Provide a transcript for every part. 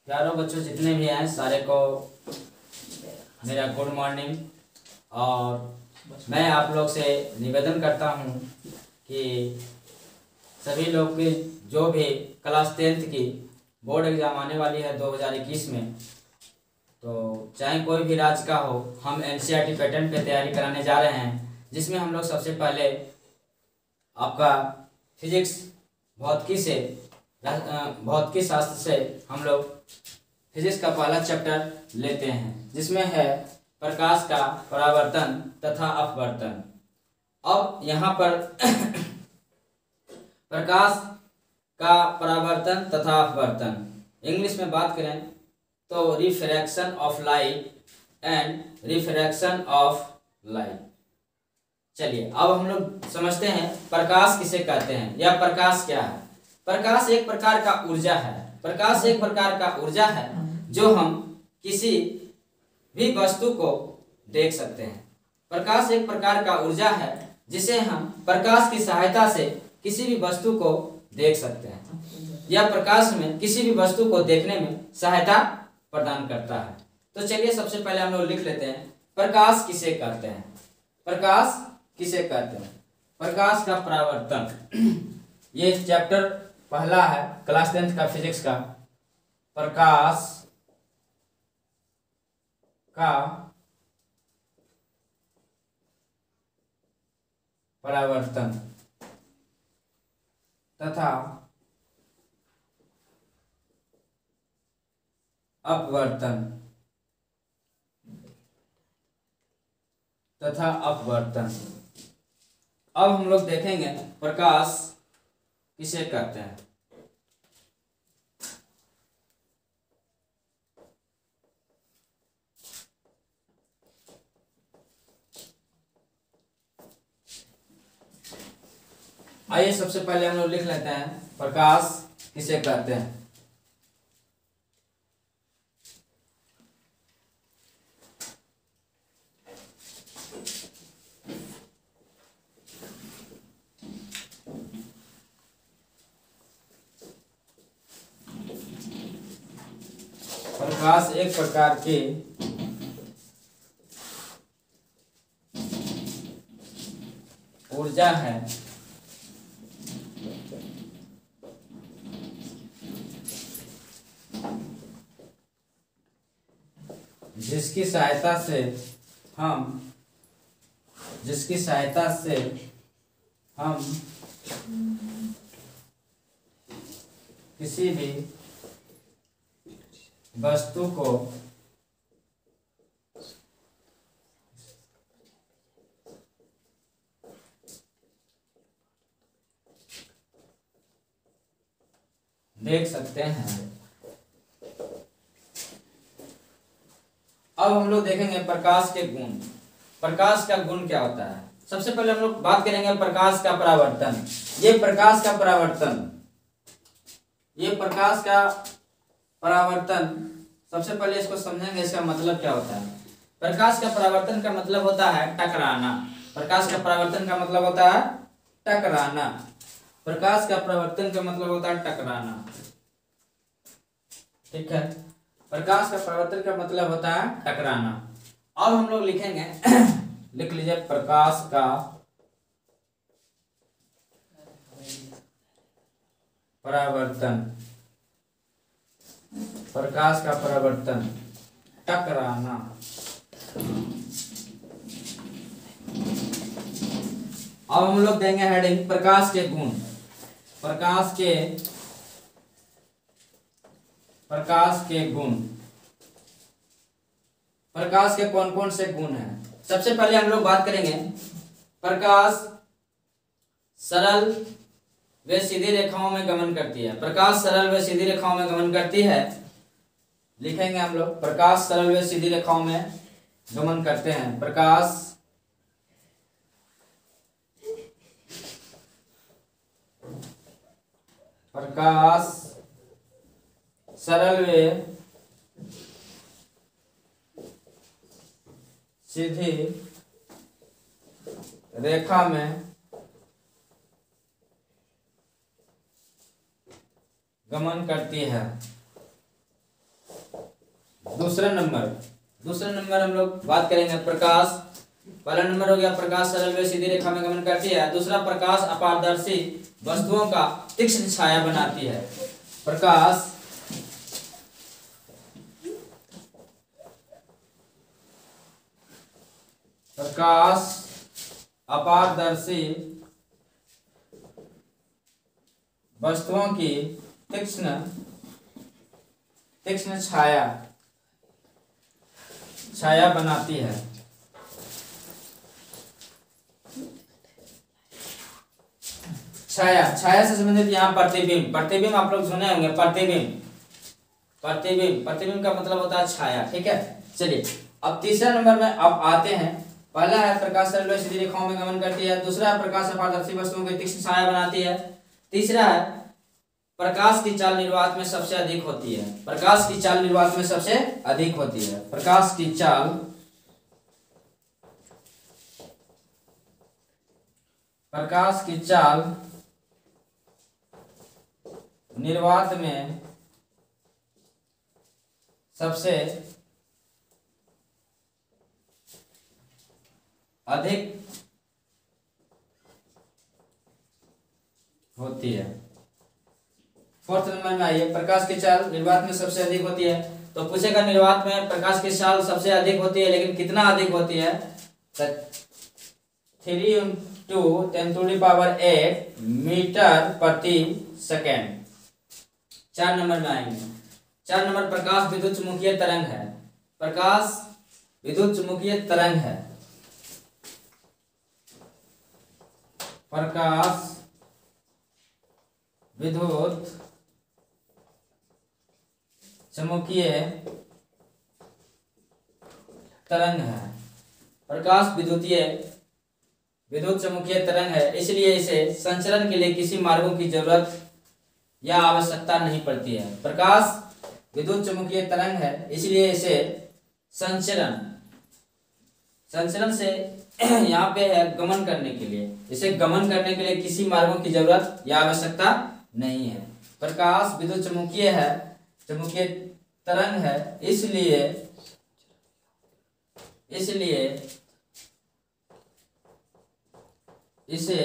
प्यारों बच्चों जितने भी हैं सारे को मेरा गुड मॉर्निंग। और मैं आप लोग से निवेदन करता हूँ कि सभी लोग की जो भी क्लास 10th की बोर्ड एग्ज़ाम आने वाली है 2021 में, तो चाहे कोई भी राज्य का हो, हम NCERT पैटर्न पे तैयारी कराने जा रहे हैं, जिसमें हम लोग सबसे पहले आपका फिजिक्स भौतिकी शास्त्र से हम लोग फिजिक्स का पहला चैप्टर लेते हैं, जिसमें है प्रकाश का परावर्तन तथा अपवर्तन। अब यहाँ पर प्रकाश का परावर्तन तथा अपवर्तन इंग्लिश में बात करें तो refraction of light and refraction of light. चलिए अब हम लोग समझते हैं प्रकाश किसे कहते हैं या प्रकाश क्या है। प्रकाश एक प्रकार का ऊर्जा है। प्रकाश एक प्रकार का ऊर्जा है जो हम किसी भी वस्तु को देख सकते हैं। प्रकाश एक प्रकार का ऊर्जा है जिसे हम प्रकाश की सहायता से किसी भी वस्तु को देख सकते हैं या प्रकाश में किसी भी वस्तु को देखने में सहायता प्रदान करता है। तो चलिए सबसे पहले हम लोग लिख लेते हैं प्रकाश किसे कहते हैं। प्रकाश किसे कहते हैं? प्रकाश का परावर्तन। ये चैप्टर पहला है क्लास 10th का फिजिक्स का। प्रकाश का परावर्तन तथा अपवर्तन अब हम लोग देखेंगे प्रकाश किसे कहते हैं। आइए सबसे पहले हम लोग लिख लेते हैं प्रकाश किसे कहते हैं। प्रकाश एक प्रकार की ऊर्जा है जिसकी सहायता से हम किसी भी वस्तु को देख सकते हैं। अब हम लोग देखेंगे प्रकाश के गुण। प्रकाश का गुण क्या होता है? सबसे पहले हम लोग बात करेंगे प्रकाश का परावर्तन। ये प्रकाश का परावर्तन सबसे पहले इसको समझेंगे, इसका मतलब क्या होता है। प्रकाश का परावर्तन का मतलब होता है टकराना। प्रकाश का परावर्तन का मतलब होता है टकराना। प्रकाश का परावर्तन का मतलब होता है टकराना। ठीक है, प्रकाश का परावर्तन का मतलब होता है टकराना। अब हम लोग लिखेंगे लिख लीजिए प्रकाश का परावर्तन। प्रकाश का परावर्तन टकराना। अब हम लोग देंगे हेडिंग प्रकाश के गुण। प्रकाश के कौन कौन से गुण हैं? सबसे पहले हम लोग बात करेंगे प्रकाश सरल व सीधी रेखाओं में गमन करती है। प्रकाश सरल व सीधी रेखाओं में गमन करती है। लिखेंगे हम लोग प्रकाश सरल व सीधी रेखाओं में गमन करते हैं। प्रकाश सरल व सीधी रेखा में गमन करती है। दूसरा नंबर हम लोग बात करेंगे प्रकाश। पहला नंबर हो गया प्रकाश सरल व सीधी रेखा में गमन करती है। दूसरा प्रकाश अपारदर्शी वस्तुओं का तीक्ष्ण छाया बनाती है। प्रकाश अपारदर्शी वस्तुओं की तीक्ष्ण छाया बनाती है। छाया से संबंधित यहाँ प्रतिबिंब आप लोग सुने होंगे। प्रतिबिंब का मतलब होता है छाया। ठीक है, चलिए अब तीसरा नंबर में अब आते हैं। पहला है प्रकाश सरल व सीधी रेखाओं में गमन करती है। दूसरा है प्रकाश अपारदर्शी वस्तुओं की तीक्ष्ण छाया बनाती है। तीसरा है प्रकाश की चाल निर्वात में सबसे अधिक होती है। प्रकाश की चाल निर्वात में सबसे अधिक होती है। प्रकाश की चाल निर्वात में सबसे अधिक होती है। फोर्थ नंबर में आइए, प्रकाश की चाल निर्वात में सबसे अधिक होती है। तो पूछेगा निर्वात में प्रकाश की चाल सबसे अधिक होती है, लेकिन कितना अधिक होती है? 3 × 10⁸ मीटर प्रति सेकेंड। 4 नंबर में आएंगे। 4 नंबर प्रकाश विद्युत चुम्बकीय तरंग है। प्रकाश विद्युत चुम्बकीय तरंग है। प्रकाश विद्युत चुम्बकीय तरंग है। प्रकाश विद्युत चुम्बकीय तरंग है, इसलिए इसे संचरण के लिए किसी मार्गों की जरूरत या आवश्यकता नहीं पड़ती है। प्रकाश विद्युत चुम्बकीय तरंग है, इसलिए इसे संचरण से यहाँ पे है गमन करने के लिए, इसे गमन करने के लिए किसी मार्गों की जरूरत या आवश्यकता नहीं है। प्रकाश विद्युत चुम्बकीय है, चुम्बकीय तरंग है, इसलिए इसे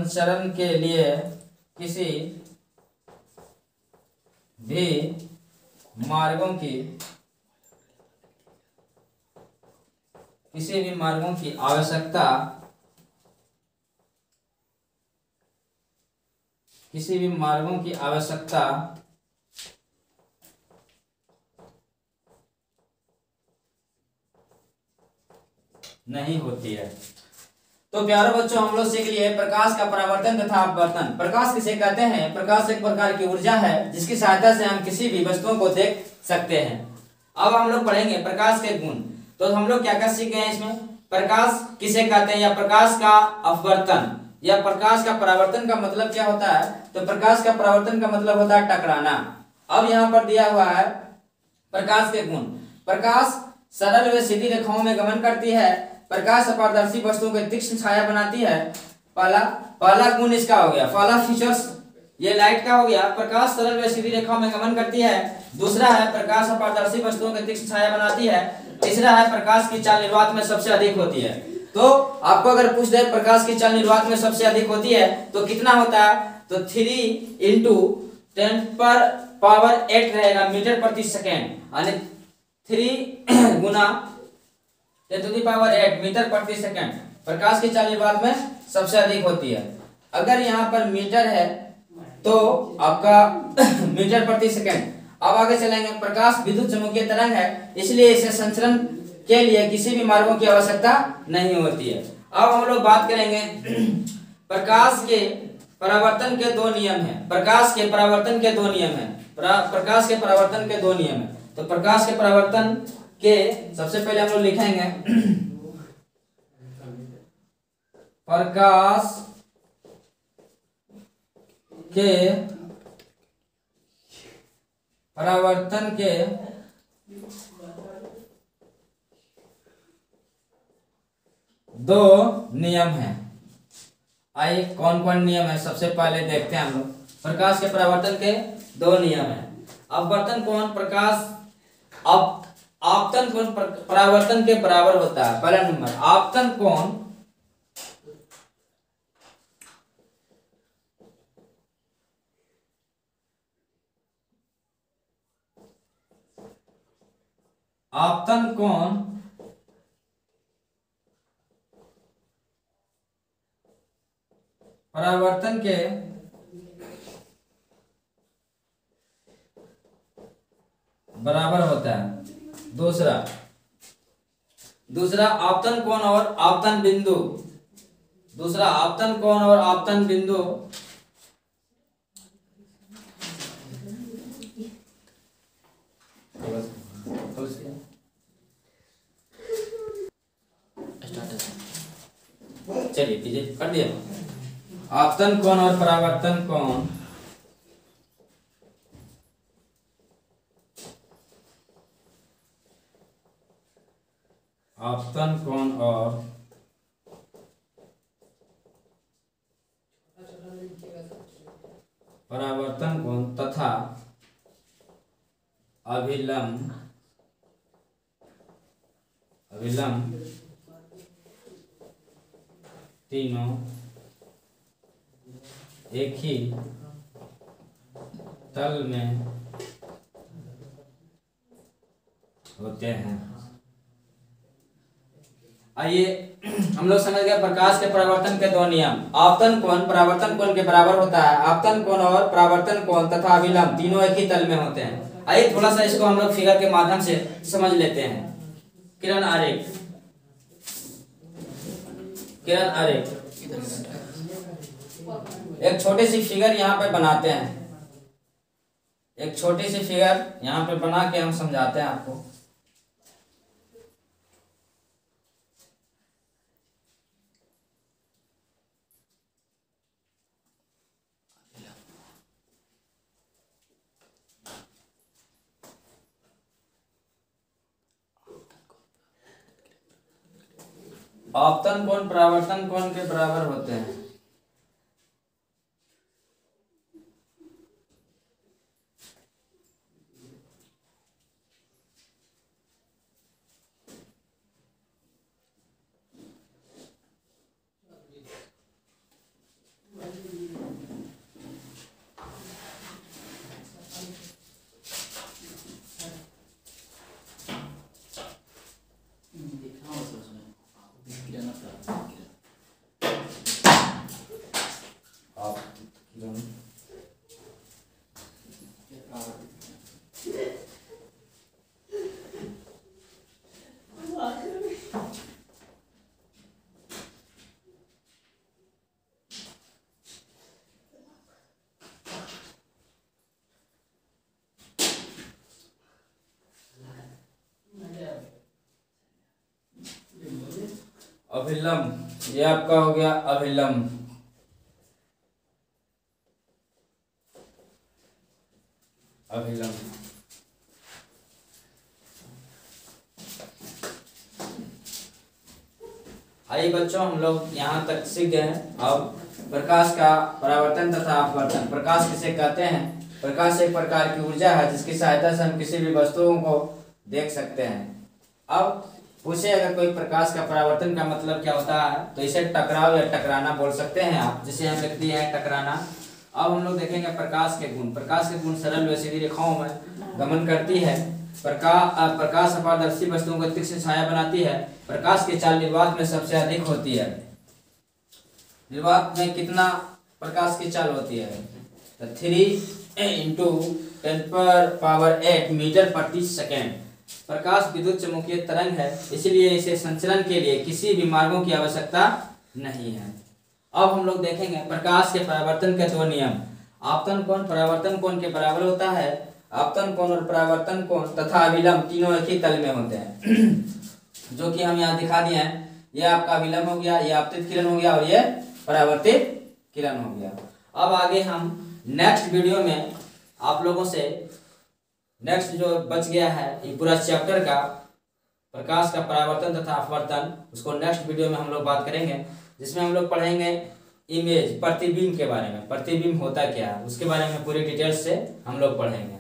संचरण के लिए किसी भी मार्गों की आवश्यकता नहीं होती है। तो प्यारे बच्चों, हम लोग सीख लिए प्रकाश का परावर्तन तथा अपवर्तन। प्रकाश किसे कहते हैं? प्रकाश एक प्रकार की ऊर्जा है जिसकी सहायता से हम किसी भी वस्तुओं को देख सकते हैं। अब हम लोग पढ़ेंगे प्रकाश के गुण। तो हम लोग क्या क्या सीख गए हैं इसमें? प्रकाश किसे कहते हैं, या प्रकाश का अपवर्तन या प्रकाश का परावर्तन का मतलब क्या होता है? तो प्रकाश का परावर्तन का मतलब होता है टकराना। अब यहाँ पर दिया हुआ है प्रकाश के गुण। प्रकाश सरल व सीधी रेखाओं में गमन करती है। प्रकाश अपारदर्शी वस्तुओं की तीक्ष्ण छाया बनाती है। पहला गुण इसका हो गया, पहला फीचर्स ये लाइट का हो गया। प्रकाश सरल व सीधी रेखाओं में गमन करती है। दूसरा है प्रकाश अपारदर्शी वस्तुओं की तीक्ष्ण छाया बनाती है। तीसरा है प्रकाश की चाल निर्वात में सबसे अधिक होती है। तो आपको अगर पूछ दे प्रकाश की चाल निर्वात में सबसे अधिक होती है तो कितना होता है? तो 3 × 10⁸ रहेगा मीटर प्रति सेकेंड, यानी 3 × 10⁸ मीटर प्रति सेकेंड प्रकाश की चाल निर्वात में सबसे अधिक होती है। अगर यहाँ पर मीटर है तो आपका मीटर प्रति सेकेंड। अब आगे चलेंगे। प्रकाश विद्युत चुम्बकीय तरंग है, इसलिए इसे संचरण के लिए किसी भी मार्गों की आवश्यकता नहीं होती है। अब हम लोग बात करेंगे प्रकाश के परावर्तन के 2 नियम हैं। प्रकाश के परावर्तन के 2 नियम हैं। तो प्रकाश के परावर्तन के सबसे पहले हम लोग लिखेंगे प्रकाश के परावर्तन के दो नियम हैं। आइए कौन कौन नियम है सबसे पहले देखते हैं हम लोग। प्रकाश के परावर्तन के दो नियम हैं। अपवर्तन कोण प्रकाश आपतन कोण परावर्तन के बराबर होता है। पहला नंबर आपतन कोण परावर्तन के बराबर होता है। दूसरा आपतन कोण और आपतन बिंदु चलिए कीजिए कर दिया। आपतन कोण और परावर्तन कोण परावर्तन कोण तथा अभिलंब तीनों एक ही तल में होते हैं। आइए हम लोग समझ गए प्रकाश के परावर्तन के दो नियम। आपतन कोण परावर्तन कोण के बराबर होता है। आपतन कोण और परावर्तन कोण तथा अभिलंब तीनों एक ही तल में होते हैं। आइए थोड़ा सा इसको हम लोग फिगर के माध्यम से समझ लेते हैं। किरण आरेख एक छोटी सी फिगर यहाँ पे बनाते हैं। एक छोटी सी फिगर यहाँ पे बना के हम समझाते हैं आपको। आपतन कोण परावर्तन कोण के बराबर होते हैं। अभिलंब ये आपका हो गया अभिलंब। आइए बच्चों हम लोग यहाँ तक सीख गए हैं। अब प्रकाश का परावर्तन तथा अपवर्तन। प्रकाश किसे कहते हैं? प्रकाश एक प्रकार की ऊर्जा है जिसकी सहायता से हम किसी भी वस्तुओं को देख सकते हैं। अब पूछे अगर कोई प्रकाश का परावर्तन का मतलब क्या होता है तो इसे टकराव या टकराना बोल सकते हैं आप, जिसे हम लिख दिए हैं टकराना। अब हम लोग देखेंगे प्रकाश के गुण। प्रकाश के गुण सरल व सीधी रेखाओं में गमन करती है। प्रकाश अपारदर्शी वस्तुओं को तीक्ष्ण छाया बनाती है। प्रकाश की चाल निर्वात में सबसे अधिक होती है। निर्वात में कितना प्रकाश की चाल होती है? तो 3 × 10⁸ मीटर प्रति सेकेंड। प्रकाश विद्युत चुम्बकीय तरंग है, इसलिए इसे संचरण के लिए किसी भी मार्गों की आवश्यकता नहीं है। अब हम लोग देखेंगे प्रकाश के परावर्तन के दो नियम। आपतन कोण परावर्तन कोण के बराबर होता है। आपतन कोण और परावर्तन कोण तथा अभिलंब तीनों एक ही तल में होते हैं। जो कि हम यहाँ दिखा दिए हैं। ये आपका अभिलंब हो गया, ये आपतित किरण हो गया और ये परावर्तित किरण हो गया। अब आगे हम नेक्स्ट वीडियो में आप लोगों से नेक्स्ट जो बच गया है ये पूरा चैप्टर का प्रकाश का परावर्तन तथा अपवर्तन, उसको नेक्स्ट वीडियो में हम लोग बात करेंगे, जिसमें हम लोग पढ़ेंगे इमेज, प्रतिबिंब के बारे में, प्रतिबिंब होता क्या है उसके बारे में पूरी डिटेल्स से हम लोग पढ़ेंगे।